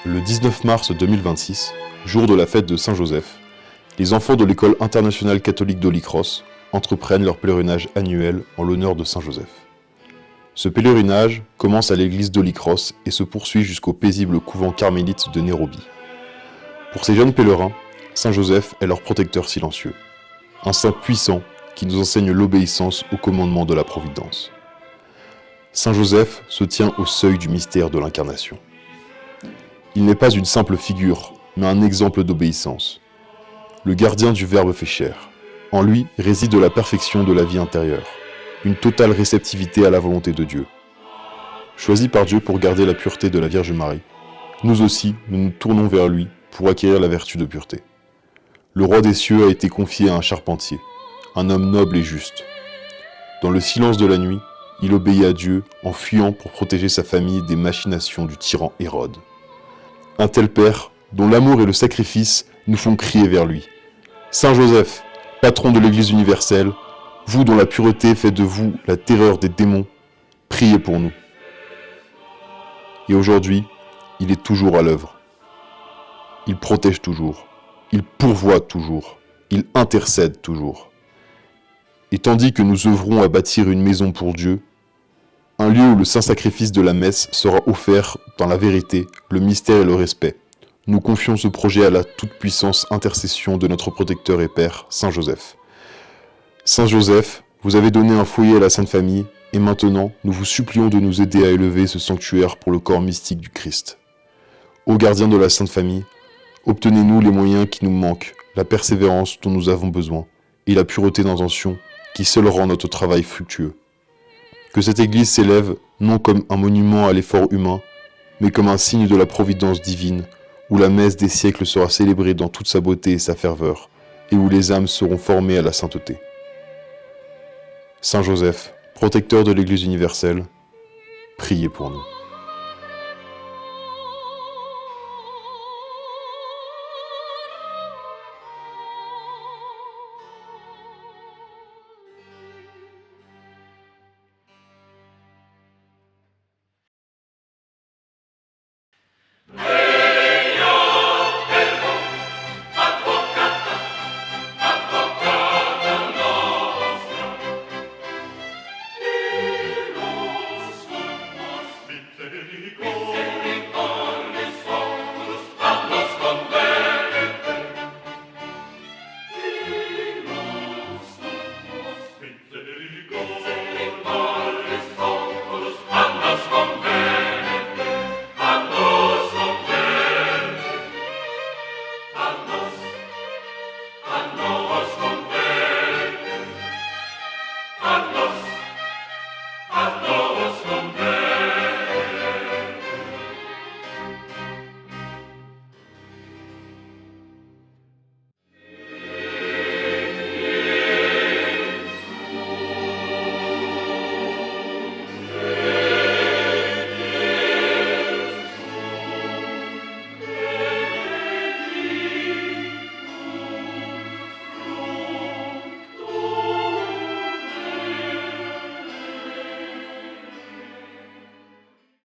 Le 19 mars 2026, jour de la fête de Saint-Joseph, les enfants de l'école internationale catholique d'Holy-Cross entreprennent leur pèlerinage annuel en l'honneur de Saint-Joseph. Ce pèlerinage commence à l'église d'Holy-Cross et se poursuit jusqu'au paisible couvent carmélite de Nairobi. Pour ces jeunes pèlerins, Saint-Joseph est leur protecteur silencieux, un saint puissant qui nous enseigne l'obéissance au commandement de la Providence. Saint-Joseph se tient au seuil du mystère de l'incarnation. Il n'est pas une simple figure, mais un exemple d'obéissance. Le gardien du Verbe fait chair. En lui réside la perfection de la vie intérieure, une totale réceptivité à la volonté de Dieu. Choisi par Dieu pour garder la pureté de la Vierge Marie, nous aussi, nous nous tournons vers lui pour acquérir la vertu de pureté. Le roi des cieux a été confié à un charpentier, un homme noble et juste. Dans le silence de la nuit, il obéit à Dieu en fuyant pour protéger sa famille des machinations du tyran Hérode. Un tel Père, dont l'amour et le sacrifice nous font crier vers lui. Saint Joseph, patron de l'Église universelle, vous dont la pureté fait de vous la terreur des démons, priez pour nous. Et aujourd'hui, il est toujours à l'œuvre. Il protège toujours, il pourvoit toujours, il intercède toujours. Et tandis que nous œuvrons à bâtir une maison pour Dieu, un lieu où le saint sacrifice de la messe sera offert dans la vérité, le mystère et le respect, nous confions ce projet à la toute-puissance intercession de notre protecteur et Père, Saint Joseph. Saint Joseph, vous avez donné un foyer à la Sainte Famille, et maintenant, nous vous supplions de nous aider à élever ce sanctuaire pour le corps mystique du Christ. Ô gardien de la Sainte Famille, obtenez-nous les moyens qui nous manquent, la persévérance dont nous avons besoin, et la pureté d'intention qui seule rend notre travail fructueux. Que cette Église s'élève non comme un monument à l'effort humain, mais comme un signe de la providence divine, où la messe des siècles sera célébrée dans toute sa beauté et sa ferveur, et où les âmes seront formées à la sainteté. Saint Joseph, protecteur de l'Église universelle, priez pour nous. Misericordia